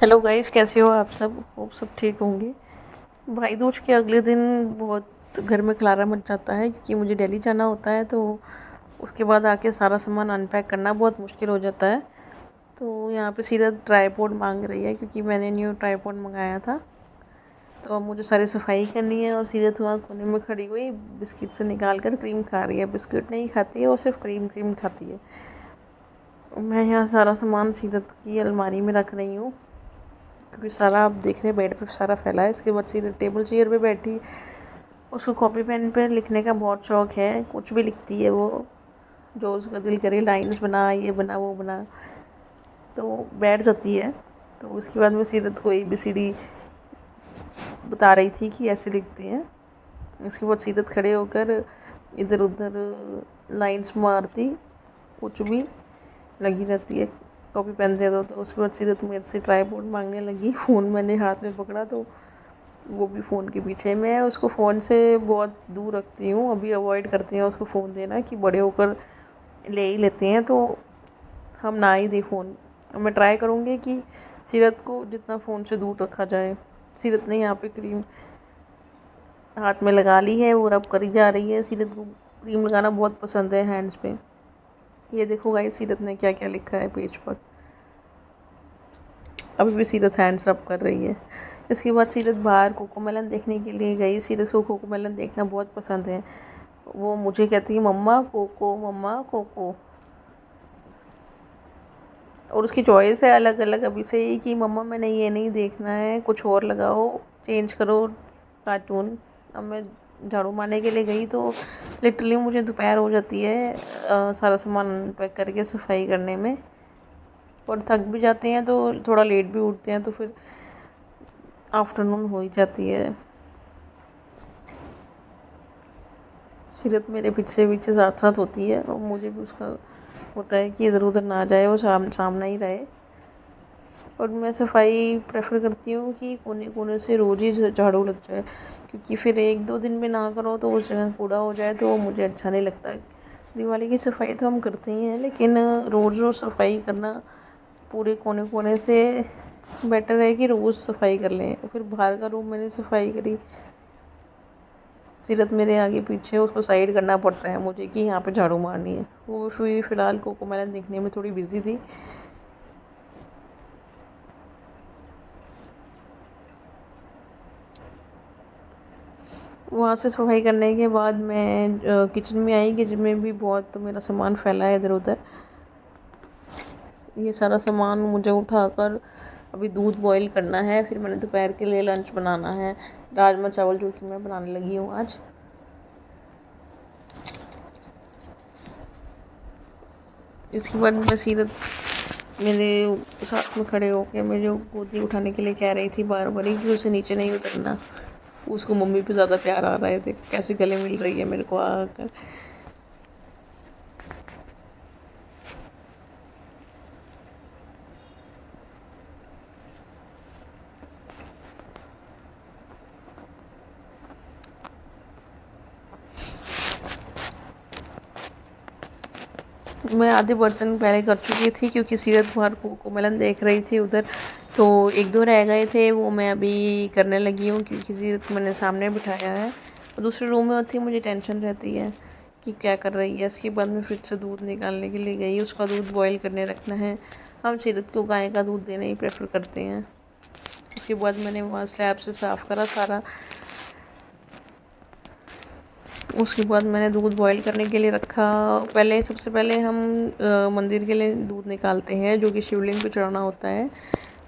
Hello guys, कैसे हो आप सब? होप सब ठीक होंगे। भाई दूज के अगले दिन बहुत घर में खलारा मच जाता है क्योंकि मुझे दिल्ली जाना होता है। तो उसके बाद आके सारा सामान अनपैक करना बहुत मुश्किल हो जाता है। तो यहाँ पे सीरत ट्राईपॉड मांग रही है क्योंकि मैंने न्यू ट्राईपॉड मंगाया था। तो अब मुझे सारी सफाई करनी है और सीरत वहाँ कोने में खड़ी हुई बिस्किट से निकाल कर क्रीम खा रही है। बिस्किट नहीं खाती है और सिर्फ क्रीम क्रीम खाती है। मैं यहाँ सारा सामान सीरत की अलमारी में रख रही हूँ क्योंकि सारा आप देख रहे हैं बेड पे सारा फैला है। इसके बाद सीधे टेबल चेयर पे बैठी, उसको कॉपी पेन पे लिखने का बहुत शौक है। कुछ भी लिखती है वो, जो उसका दिल करे, लाइन्स बना, ये बना, वो बना, तो बैठ जाती है। तो उसके बाद मैं सीरत को ABCD बता रही थी कि ऐसे लिखते हैं। उसके बाद सीरत खड़े होकर इधर उधर लाइन्स मारती, कुछ भी लगी रहती है। कॉपी पेन दे दो तो उसके बाद सीरत मेरे से ट्राईपॉड मांगने लगी। फ़ोन मैंने हाथ में पकड़ा तो वो भी फ़ोन के पीछे। मैं उसको फ़ोन से बहुत दूर रखती हूँ, अभी अवॉइड करती हूँ उसको फ़ोन देना कि बड़े होकर ले ही लेते हैं तो हम ना ही दें फ़ोन। मैं ट्राई करूँगी कि सीरत को जितना फ़ोन से दूर रखा जाए। सीरत ने यहाँ पे क्रीम हाथ में लगा ली है, वो रब करी जा रही है। सीरत को क्रीम लगाना बहुत पसंद है हैंड्स पे। ये देखो गाइस, सीरत ने क्या क्या लिखा है पेज पर। अभी भी सीरत हैंड्स रब कर रही है। इसके बाद सीरत बाहर कोकोमेलन देखने के लिए गई। सीरत को कोकोमेलन देखना बहुत पसंद है। वो मुझे कहती है मम्मा कोको, मम्मा कोको। और उसकी चॉइस है अलग अलग अभी से ही कि मम्मा मैंने ये नहीं देखना है, कुछ और लगाओ, चेंज करो कार्टून। अब मैं झाड़ू मारने के लिए गई तो लिटरली मुझे दोपहर हो जाती है सारा सामान पैक करके सफाई करने में। और थक भी जाते हैं तो थोड़ा लेट भी उठते हैं तो फिर आफ्टरनून हो ही जाती है। सीरत मेरे पीछे पीछे साथ साथ होती है और मुझे भी उसका होता है कि इधर उधर ना जाए, वो सामने ही रहे। और मैं सफाई प्रेफर करती हूँ कि कोने कोने से रोज़ ही झाड़ू लग जाए, क्योंकि फिर एक दो दिन में ना करो तो उस जगह कूड़ा हो जाए तो वो मुझे अच्छा नहीं लगता। दिवाली की सफाई तो हम करते ही हैं, लेकिन रोज़ रोज़ सफाई करना पूरे कोने कोने से बेटर है कि रोज़ सफाई कर लें। फिर बाहर का रूम मैंने सफाई करी, सीरत मेरे आगे पीछे, उसको साइड करना पड़ता है मुझे कि यहाँ पे झाड़ू मारनी है। वो फ़िलहाल कोकोमेलन देखने में थोड़ी बिजी थी। वहाँ से सफाई करने के बाद मैं किचन में आई। किचन में भी बहुत मेरा सामान फैला है इधर उधर। ये सारा सामान मुझे उठाकर अभी दूध बॉईल करना है। फिर मैंने दोपहर के लिए लंच बनाना है, राजमा चावल, जो कि मैं बनाने लगी हूँ आज। इसके बाद मैं सीरत मेरे साथ में खड़े होकर मेरे गोदी उठाने के लिए कह रही थी बार बार कि उसे नीचे नहीं उतरना। उसको मम्मी पे ज़्यादा प्यार आ रहा है, देख कैसे गले मिल रही है मेरे को आकर। मैं आधे बर्तन पहले कर चुकी थी क्योंकि सीरत बाहर कोकोमेलन देख रही थी उधर। तो एक दो रह गए थे, वो मैं अभी करने लगी हूँ क्योंकि सीरत मैंने सामने बिठाया है। और दूसरे रूम में होती है, मुझे टेंशन रहती है कि क्या कर रही है। इसके बाद मैं फिर से दूध निकालने के लिए गई, उसका दूध बॉईल करने रखना है। हम सीरत को गाय का दूध देना ही प्रेफर करते हैं। उसके बाद मैंने वहाँ स्लैब से साफ़ करा सारा। उसके बाद मैंने दूध बॉईल करने के लिए रखा। पहले सबसे पहले हम मंदिर के लिए दूध निकालते हैं, जो कि शिवलिंग पे चढ़ाना होता है।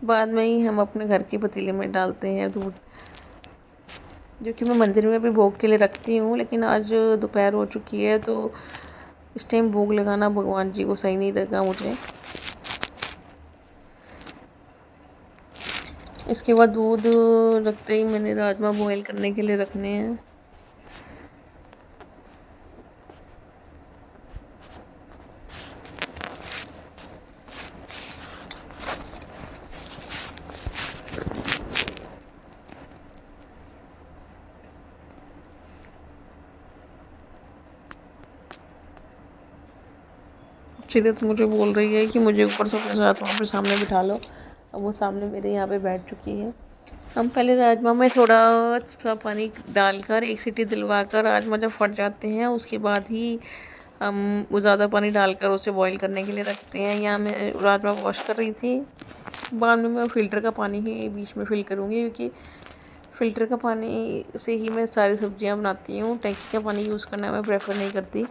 बाद में ही हम अपने घर के पतीले में डालते हैं दूध, जो कि मैं मंदिर में भी भोग के लिए रखती हूँ। लेकिन आज दोपहर हो चुकी है तो इस टाइम भोग लगाना भगवान जी को सही नहीं लगा मुझे। इसके बाद दूध रखते ही मैंने राजमा बॉईल करने के लिए रखने हैं। सीरत मुझे बोल रही है कि मुझे ऊपर से अपने साथ वहाँ पे सामने बिठा लो। अब वो सामने मेरे यहाँ पे बैठ चुकी है। हम पहले राजमा में थोड़ा सा पानी डालकर एक सीटी दिलवा कर राजमा जब फट जाते हैं उसके बाद ही हम वो ज़्यादा पानी डालकर उसे बॉईल करने के लिए रखते हैं। यहाँ मैं राजमा वॉश कर रही थी, बाद में मैं फ़िल्टर का पानी ही बीच में फिल करूँगी, क्योंकि फ़िल्टर का पानी से ही मैं सारी सब्जियाँ बनाती हूँ। टैंकी का पानी यूज़ करना मैं प्रेफर नहीं करती।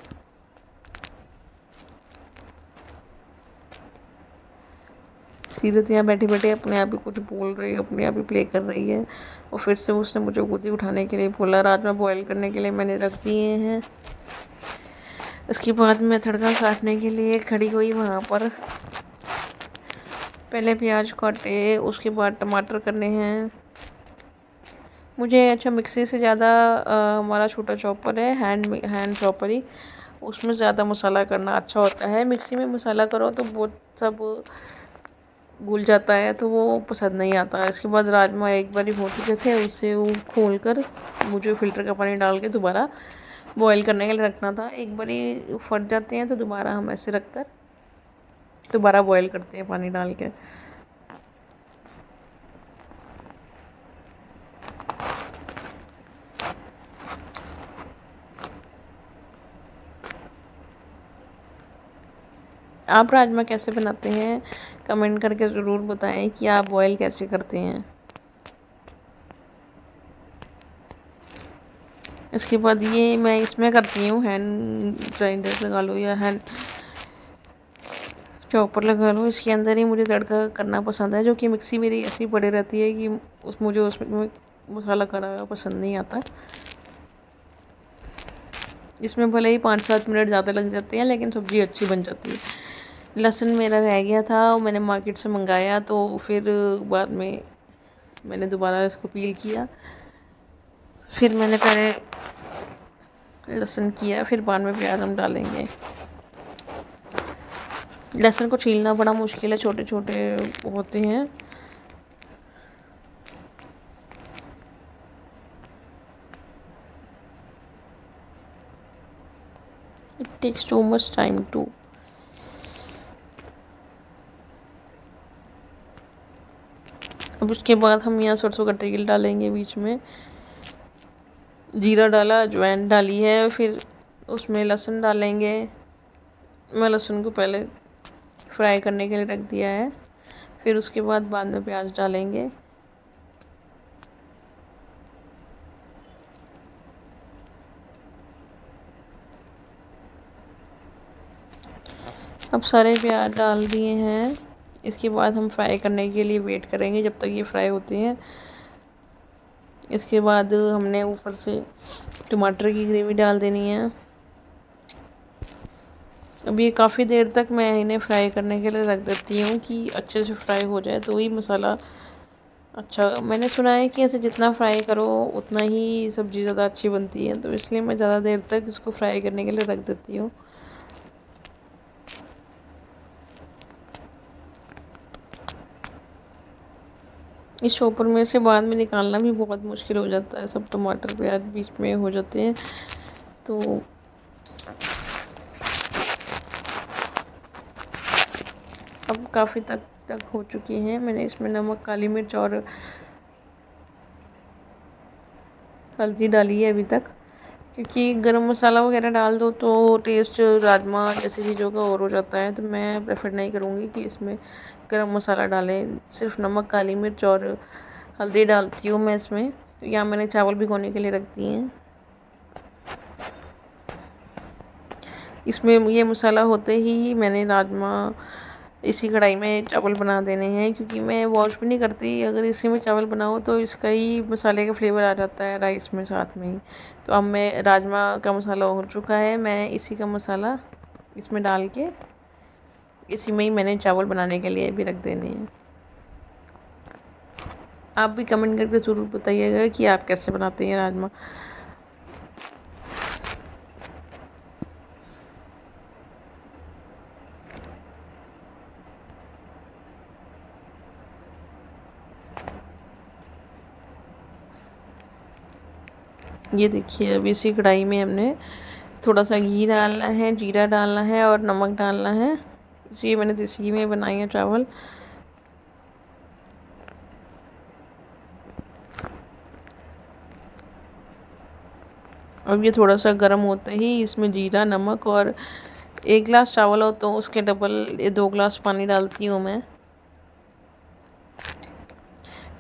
सीरत यहाँ बैठे बैठे अपने आप ही कुछ बोल रही है, अपने आप ही प्ले कर रही है, और फिर से उसने मुझे गोदी उठाने के लिए बोला। राजमा बॉईल करने के लिए मैंने रख दिए हैं। उसके बाद मैं तड़का काटने के लिए खड़ी हुई वहाँ पर। पहले प्याज काटे, उसके बाद टमाटर करने हैं मुझे। अच्छा, मिक्सी से ज़्यादा हमारा छोटा चॉपर है, हैंड चॉपर ही, उसमें ज़्यादा मसाला करना अच्छा होता है। मिक्सी में मसाला करो तो बहुत सब घुल जाता है, तो वो पसंद नहीं आता। इसके बाद राजमा एक बार ही हो चुके थे, उसे वो खोल कर मुझे फ़िल्टर का पानी डाल के दोबारा बॉईल करने के लिए रखना था। एक बार ही फट जाते हैं तो दोबारा हम ऐसे रख कर दोबारा बॉईल करते हैं पानी डाल के। आप राजमा कैसे बनाते हैं कमेंट करके ज़रूर बताएं कि आप बॉईल कैसे करते हैं। इसके बाद ये मैं इसमें करती हूँ, हैंड ग्राइंडर लगा लो या हैंड चॉपर लगा लो, इसके अंदर ही मुझे तड़का करना पसंद है, जो कि मिक्सी मेरी ऐसी पड़ी रहती है कि मुझे उसमें मसाला करा हुआ पसंद नहीं आता। इसमें भले ही 5-7 मिनट ज़्यादा लग जाते हैं, लेकिन सब्ज़ी अच्छी बन जाती है। लहसुन मेरा रह गया था, मैंने मार्केट से मंगाया, तो फिर बाद में मैंने दोबारा इसको पील किया। फिर मैंने पहले लहसुन किया, फिर बाद में प्याज हम डालेंगे। लहसुन को छीलना बड़ा मुश्किल है, छोटे छोटे होते हैं। It takes too much time too. अब उसके बाद हम यहाँ सरसों का तेल डालेंगे, बीच में जीरा डाला, अजवाइन डाली है, फिर उसमें लहसुन डालेंगे। मैं लहसुन को पहले फ्राई करने के लिए रख दिया है, फिर उसके बाद में प्याज डालेंगे। अब सारे प्याज डाल दिए हैं। इसके बाद हम फ्राई करने के लिए वेट करेंगे जब तक ये फ्राई होते हैं। इसके बाद हमने ऊपर से टमाटर की ग्रेवी डाल देनी है। अब ये काफ़ी देर तक मैं इन्हें फ्राई करने के लिए रख देती हूँ कि अच्छे से फ्राई हो जाए, तो ही मसाला अच्छा। मैंने सुना है कि ऐसे जितना फ्राई करो उतना ही सब्ज़ी ज़्यादा अच्छी बनती है, तो इसलिए मैं ज़्यादा देर तक इसको फ्राई करने के लिए रख देती हूँ। इस चॉपर में से बाद में निकालना भी बहुत मुश्किल हो जाता है, सब टमाटर प्याज बीच में हो जाते हैं। तो अब काफ़ी तक हो चुकी हैं। मैंने इसमें नमक, काली मिर्च और हल्दी डाली है अभी तक, क्योंकि गरम मसाला वगैरह डाल दो तो टेस्ट राजमा जैसी चीज़ों का और हो जाता है, तो मैं प्रेफर नहीं करूँगी कि इसमें गरम मसाला डालें। सिर्फ नमक, काली मिर्च और हल्दी डालती हूँ मैं इसमें। यहाँ मैंने चावल भिगोने के लिए रख दिए हैं। इसमें ये मसाला होते ही मैंने राजमा इसी कढ़ाई में चावल बना देने हैं, क्योंकि मैं वॉश भी नहीं करती। अगर इसी में चावल बनाओ तो इसका ही मसाले का फ्लेवर आ जाता है राइस में साथ में ही। तो अब मैं राजमा का मसाला हो चुका है, मैं इसी का मसाला इसमें डाल के इसी में ही मैंने चावल बनाने के लिए भी रख देने हैं। आप भी कमेंट करके ज़रूर बताइएगा कि आप कैसे बनाते हैं राजमा। ये देखिए, अब इसी कढ़ाई में हमने थोड़ा सा घी डालना है, जीरा डालना है और नमक डालना है। ये मैंने देसी घी में बनाई है चावल। अब ये थोड़ा सा गर्म होते ही इसमें जीरा, नमक और 1 गिलास चावल हो तो उसके डबल 2 गिलास पानी डालती हूँ मैं।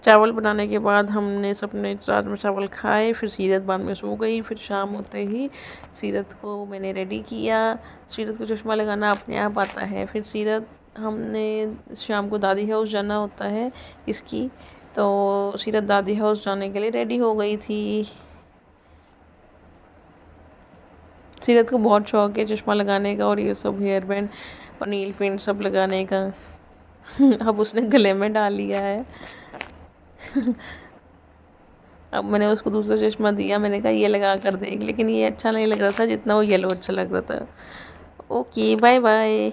चावल बनाने के बाद हमने सबने रात में चावल खाए, फिर सीरत बाद में सो गई। फिर शाम होते ही सीरत को मैंने रेडी किया। सीरत को चश्मा लगाना अपने आप आता है। फिर सीरत हमने शाम को दादी हाउस जाना होता है इसकी, तो सीरत दादी हाउस जाने के लिए रेडी हो गई थी। सीरत को बहुत शौक है चश्मा लगाने का और ये सब हेयर बैंड और नील पेंट सब लगाने का। अब उसने गले में डाल लिया है। अब मैंने उसको दूसरा चश्मा दिया, मैंने कहा ये लगा कर देख, लेकिन ये अच्छा नहीं लग रहा था जितना वो येलो अच्छा लग रहा था। Okay, bye bye.